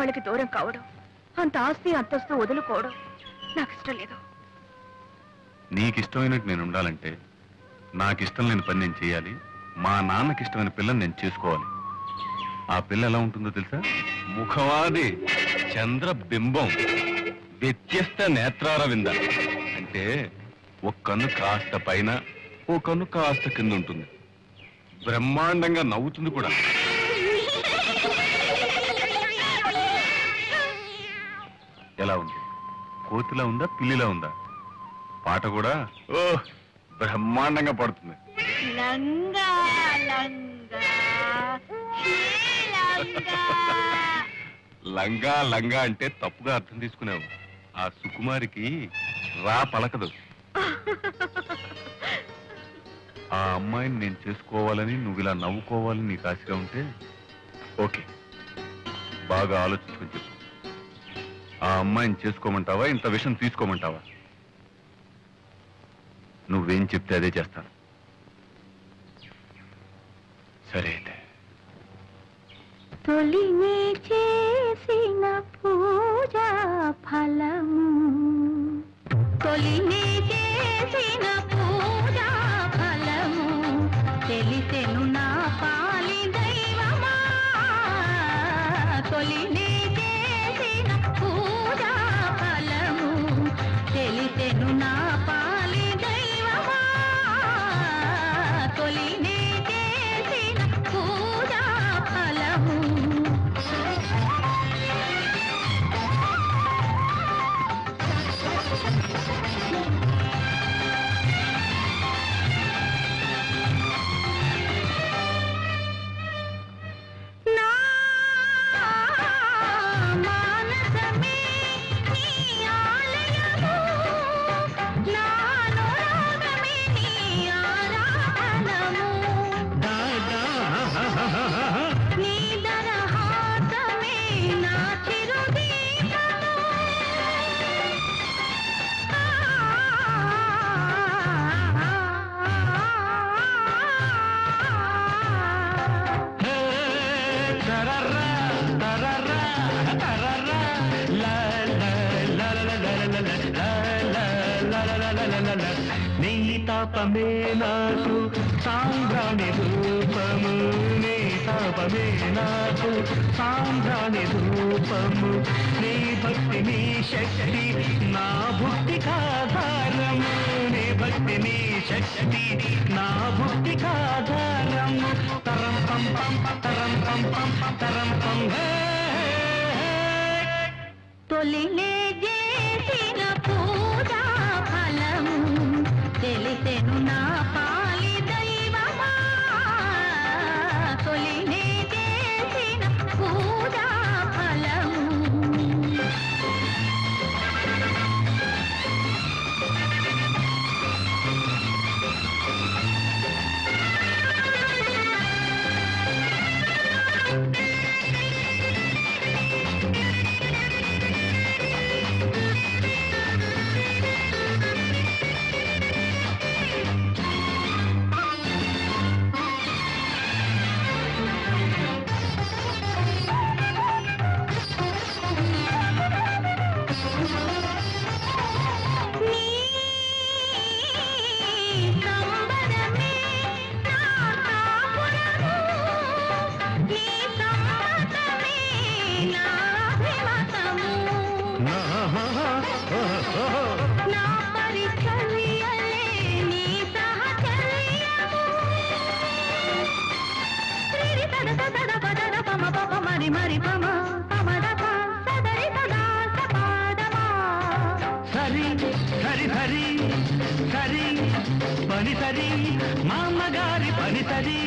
వాళ్ళకి దూరం కావడం, అంత ఆస్తి అంతస్తు వదులుకోవడం నాకు ఇష్టం లేదు. నీకిష్టమైనట్టు నేను ఉండాలంటే నాకిష్టం లేని పని నేను చేయాలి. మా నాన్నకి ఇష్టమైన పిల్లని నేను చేసుకోవాలి. ఆ పిల్ల ఎలా ఉంటుందో తెలుసా? ముఖవాది చంద్రబింబం, వ్యత్యస్త నేత్రార వింద. అంటే ఒక కన్ను కాస్త పైన, ఓ కన్ను కాస్త కింద ఉంటుంది. బ్రహ్మాండంగా నవ్వుతుంది కూడా. ఎలా ఉంది? కోతిలా ఉందా, పిల్లిలా ఉందా? పాట కూడా ఓ బ్రహ్మాండంగా పడుతుంది. లంగా లంగా అంటే తప్పుగా అర్థం తీసుకున్నావు. ఆ సుకుమారికి రా పలకదు. ఆ అమ్మాయిని నేను చేసుకోవాలని, నువ్వు ఇలా నవ్వుకోవాలని నీకు ఆశగా ఉంటే ఓకే, బాగా ఆలోచించుకొని చెప్పు. ఆ అమ్మాయిని చేసుకోమంటావా, ఇంత విషయం తీసుకోమంటావా? నువ్వేం చెప్తే అదే చేస్తాను. సరే అయితే. తొలినే చేసిన పూజా ఫలము, తొలినే చేసిన పూజా ఫలము, తెలిసెను నా పాలి దైవమా. తొలినే చేసిన పూజా ఫలము, తెలిసెను నా పాలి దైవమా. తొలినే చేసిన పూజా ఫలము. నీ తాపమే నాకు సాంబ్రాణి రూపము, నీ తాపమే నాకు సాంబ్రాణి రూపము, నీ భక్తి నీ శక్తి నా భుక్తికాధారము, నీ భక్తి నీ శక్తి నా భుక్తికాధారము. తరం పం పం తరం పం పం తరం పం. తొలినే చేసిన పూజా ఫలము, తెలిసెను నా పాలి దైవమా. తొలినే చేసిన పూజా ఫలము. సరి సరి సరి సరి పని సరి, మామగారి పని సరి,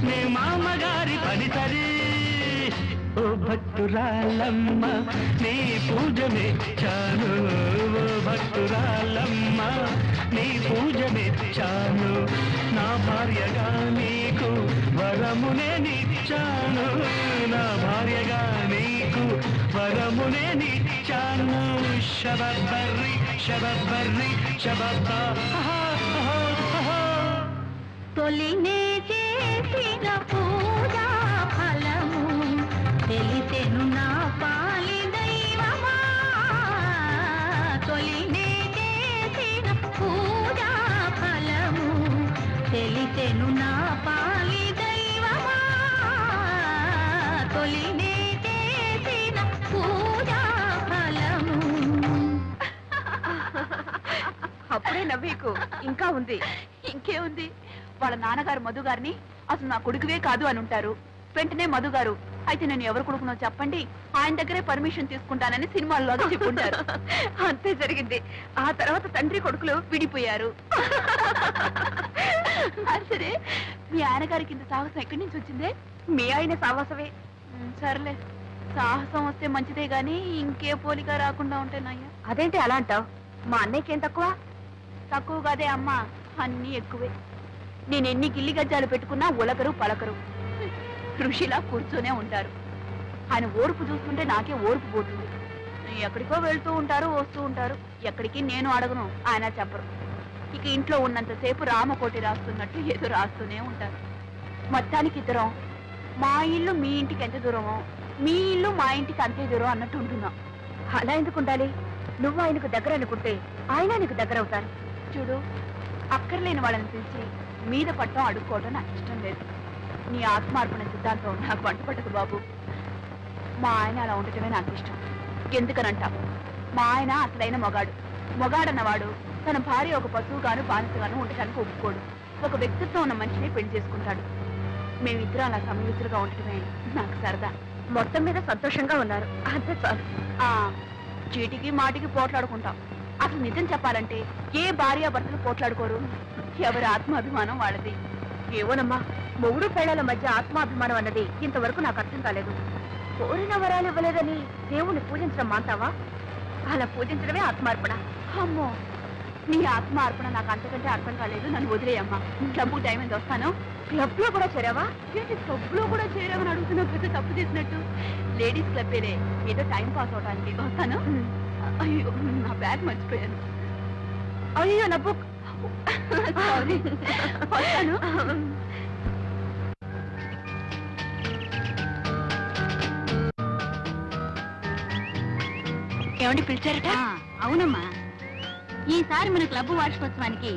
నే మామగారి పని సరి. ఓ భక్తురాలమ్మ నీ పూజ మెచ్చాను, ఓ భక్తురాలమ్మ నీ పూజ మెచ్చాను. నా భార్యగా నీకు వరమునే నిచ్చాను, నా భార్యగా నీకు వరమునే నిచ్చాను. శబబ్బర్రి శబబ్బర్రి శబబ్బా. తొలినే చేసిన పూజా ఫలము, తెలిసెను నా పాలి నవ్వీకు ఇంకా ఉంది. ఇంకేముంది, వాళ్ళ నాన్నగారు మధు గారిని అసలు నా కొడుకువే కాదు అని ఉంటారు. వెంటనే మధు గారు అయితే నేను ఎవరు కొడుకునో చెప్పండి, ఆయన దగ్గరే పర్మిషన్ తీసుకుంటానని సినిమాల్లో చెప్పుంటారు. అంతే జరిగింది. ఆ తర్వాత తండ్రి కొడుకులు విడిపోయారు. సరే, మీ ఆయన గారికి ఇంత సాహసం ఎక్కడి నుంచి వచ్చిందే? మీ ఆయన సావాసమే. సర్లే, సాహసం వస్తే మంచిదే గాని ఇంకే పోలిక రాకుండా ఉంటానయ్యా. అదేంటి అలా అంటావు? మా అన్నయ్యకేం తక్కువ? తక్కువ కాదే అమ్మా, అన్నీ ఎక్కువే. నేను ఎన్ని గిల్లి గజ్జాలు పెట్టుకున్నా ఉలకరు పలకరు, ఋషిలా కూర్చొనే ఉంటారు. ఆయన ఓర్పు చూస్తుంటే నాకే ఓర్పు పోతుంది. ఎక్కడికో వెళ్తూ ఉంటారు, వస్తూ ఉంటారు. ఎక్కడికి నేను అడగను, ఆయన చెప్పరు. ఇక ఇంట్లో ఉన్నంతసేపు రామకోటి రాస్తున్నట్టు ఏదో రాస్తూనే ఉంటారు. మొత్తానికి ఇద్దరం మా ఇల్లు మీ ఇంటికి ఎంత దూరమో, మీ ఇల్లు మా ఇంటికి అంతే దూరం అన్నట్టు ఉంటున్నాం. అలా ఎందుకు ఉండాలి? నువ్వు ఆయనకు దగ్గర అనుకుంటే ఆయన నీకు దగ్గర అవుతారు. చూడు, అక్కర్లేని వాళ్ళని పిలిచి మీద పట్టడం అడుక్కోవడం నాకు ఇష్టం లేదు. నీ ఆత్మార్పణ సిద్ధాంతం నాకు వంట పట్టదు బాబు. మా ఆయన అలా ఉండటమే నాకు ఇష్టం. ఎందుకనంటా, మా ఆయన అసలైన మొగాడన్నవాడు తన భార్య ఒక పశువుగాను బానిసగాను ఉండటానికి ఒప్పుకోడు. ఒక వ్యక్తిత్వం ఉన్న మనిషిని పెళ్లి చేసుకుంటాడు. మేమిద్దరం అలా సమయుతులుగా ఉండటమే నాకు సరదా. మొత్తం మీద సంతోషంగా ఉన్నారు, అంతే చాలు. చీటికి మాటికి పోట్లాడుకుంటాం. అసలు నిజం చెప్పాలంటే ఏ భార్యాభర్తలు పోట్లాడుకోరు. ఎవరి ఆత్మాభిమానం వాళ్ళది. ఏవోనమ్మా, మొగుడు పెళ్లాల మధ్య ఆత్మాభిమానం అన్నది ఇంతవరకు నాకు అర్థం కాలేదు. కోరిన వరాలు ఇవ్వలేదని దేవుణ్ణి పూజించడం మాంటావా? అలా పూజించడమే ఆత్మార్పణ. అమ్మో, నీ ఆత్మార్పణ నాకు అంతకంటే అర్థం కాలేదు. నన్ను వదిలేయమ్మా. క్లబ్కు టైం ఎంత వస్తాను. క్లబ్ లో కూడా చేరావా? ఏంటి క్లబ్ లో కూడా చేరామని అడుగుతున్నావు? పెద్ద తప్పు చేసినట్టు. లేడీస్ క్లబ్బేలే, ఏదో టైం పాస్ అవడానికి. వస్తాను. అయ్యో, నా బ్యాగ్ మర్చిపోయాను. అయ్యో, నా బుక్. సారీ, వస్తాను. ఏమండి పిలిచారట? అవునమ్మా, ఈసారి మన క్లబ్ వార్షికోత్సవానికి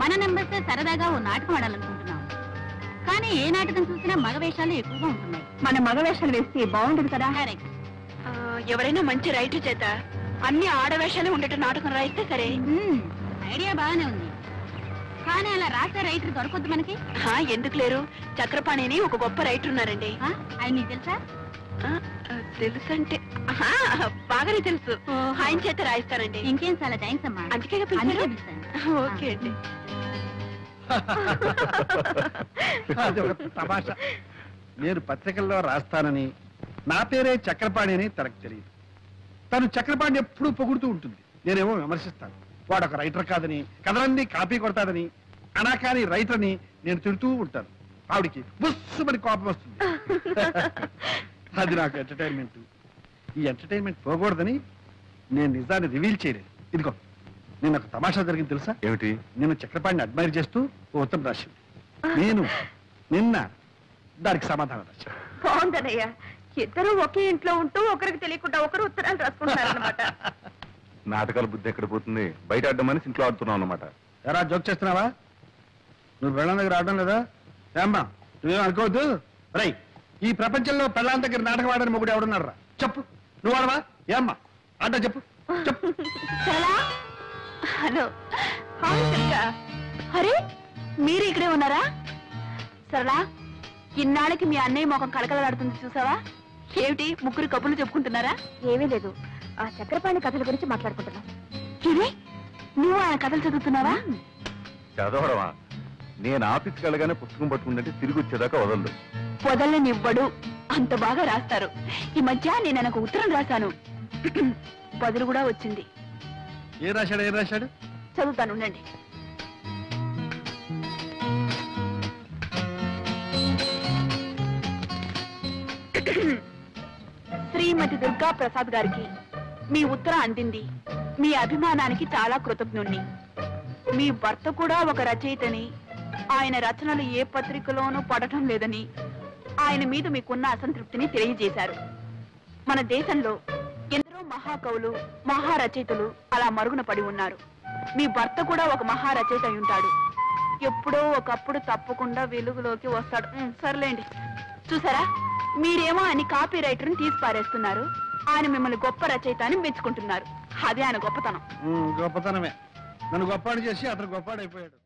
మన నంబర్స్ సరదాగా ఓ నాటకం ఆడాలనుకుంటున్నాం. కానీ ఏ నాటకం చూసినా మగ వేషాలు ఎక్కువగా ఉంటున్నాయి. మన మగ వేషాలు వేస్తే బాగుంటుంది కదా? కరెక్ట్. ఎవరైనా మంచి రైటర్ చేత అన్ని ఆడవేషాలే ఉండటం నాటకం రాయిస్తే సరే. ఐడియా బాగానే ఉంది, కానీ అలా రాసే రైటర్ దొరకొద్దు మనకి. ఎందుకు లేరు? చక్రపాణిని ఒక గొప్ప రైటర్ ఉన్నారండి. ఆయన నీకు తెలుసా? తెలుసంటే బాగానే తెలుసు. ఆయన చేత రాయిస్తానండి. ఇంకేం, చాలా థ్యాంక్స్ అమ్మా. అందుకే ఓకే అండి. అది ఒక తమాషా. నేను పత్రికల్లో రాస్తానని నా పేరే చక్రపాణి అని తనకు తెలియదు. తను చక్రపాణి ఎప్పుడూ పొగుడుతూ ఉంటుంది, నేనేమో విమర్శిస్తాను. వాడు ఒక రైటర్ కాదని, కథలన్నీ కాపీ కొడతాడని, అనాకాని రైటర్ అని నేను తిడుతూ ఉంటాను. ఆవిడికి బుస్సుమని కోపం వస్తుంది. అది నాకు ఎంటర్టైన్మెంట్. ఈ ఎంటర్టైన్మెంట్ పోకూడదని నేను నిజాన్ని రివీల్ చేయలేదు. ఇదిగో, నేను ఒక తమాషా జరిగింది తెలుసా? ఏమిటి? నేను చక్రపాణిని అడ్మైర్ చేస్తూ ఓ ఉత్తరం రాశాను. నేను నిన్న దానికి సమాధానం రాశాను. బాగుందనయ్యా, ఇద్దరు ఒకే ఇంట్లో ఉంటూ ఒకరికి తెలియకుండా ఒకరు ఉత్తరాలు రాసుకుంటారన్నమాట. నాటకాల బుద్ధి ఎక్కడ పోతుంది? బయట ఆడడం మనిషి ఇంట్లో ఆడుతున్నావు అన్నమాట. ఎరా, జోక్ చేస్తున్నావా? నువ్వు పెళ్ళాం దగ్గర ఆడడం లేదా? ఏమ్మా, నువ్వేం అనుకోవద్దు. రై, ఈ ప్రపంచంలో పెళ్ళాం దగ్గర నాటకం ఆడని మొగుడు ఎవడున్నారా? చెప్పు. నువ్వు ఆడవా? ఏమ్మా ఆడ చెప్పు. చెప్పు. హలో, అరే మీరు ఇక్కడే ఉన్నారా? సరళా, ఇన్నాళ్ళకి మీ అన్నయ్య ముఖం కలకలాడుతుంది చూసావా? ఏమిటి, ముగ్గురు కబుర్లు చెప్పుకుంటున్నారా? ఏమీ లేదు, ఆ చక్రపాణి కథల గురించి మాట్లాడుకుంటున్నాం. ఇది నువ్వు ఆయన కథలు చదువుతున్నావా? చదవడమా? నేను ఆఫీస్కి వెళ్ళగానే పుస్తకం పట్టుకుంటే తిరిగి వచ్చేదాకా వదలదు. వదలనివ్వడు, అంత బాగా రాస్తారు. ఈ మధ్య నేను ఆయనకు ఉత్తరం రాశాను, బదులు కూడా వచ్చింది. ఏం రాశాడు? చదువుతాను, ఉండండి. శ్రీమతి దుర్గా ప్రసాద్ గారికి మీ ఉత్తరం అందింది. మీ అభిమానానికి చాలా కృతజ్ఞుణ్ణి. మీ భర్త కూడా ఒక రచయితని, ఆయన రచనలు ఏ పత్రికలోనూ పడటం లేదని, ఆయన మీద మీకున్న అసంతృప్తిని తెలియజేశారు. మన దేశంలో ఎందరో మహాకవులు, మహారచయితలు అలా మరుగున పడి ఉన్నారు. మీ భర్త కూడా ఒక మహారచయిత అయి ఉంటాడు. ఎప్పుడో ఒకప్పుడు తప్పకుండా వెలుగులోకి వస్తాడు. సర్లేండి. చూసారా, మీరేమో ఆయన కాపీ రైటర్ని తీసి పారేస్తున్నారు. ఆయన మిమ్మల్ని గొప్ప రచయిత అని మెచ్చుకుంటున్నారు. అదే ఆయన గొప్పతనం. గొప్పతనమే. నన్ను గొప్పాడు చేసి అతను గొప్పాడు అయిపోయాడు.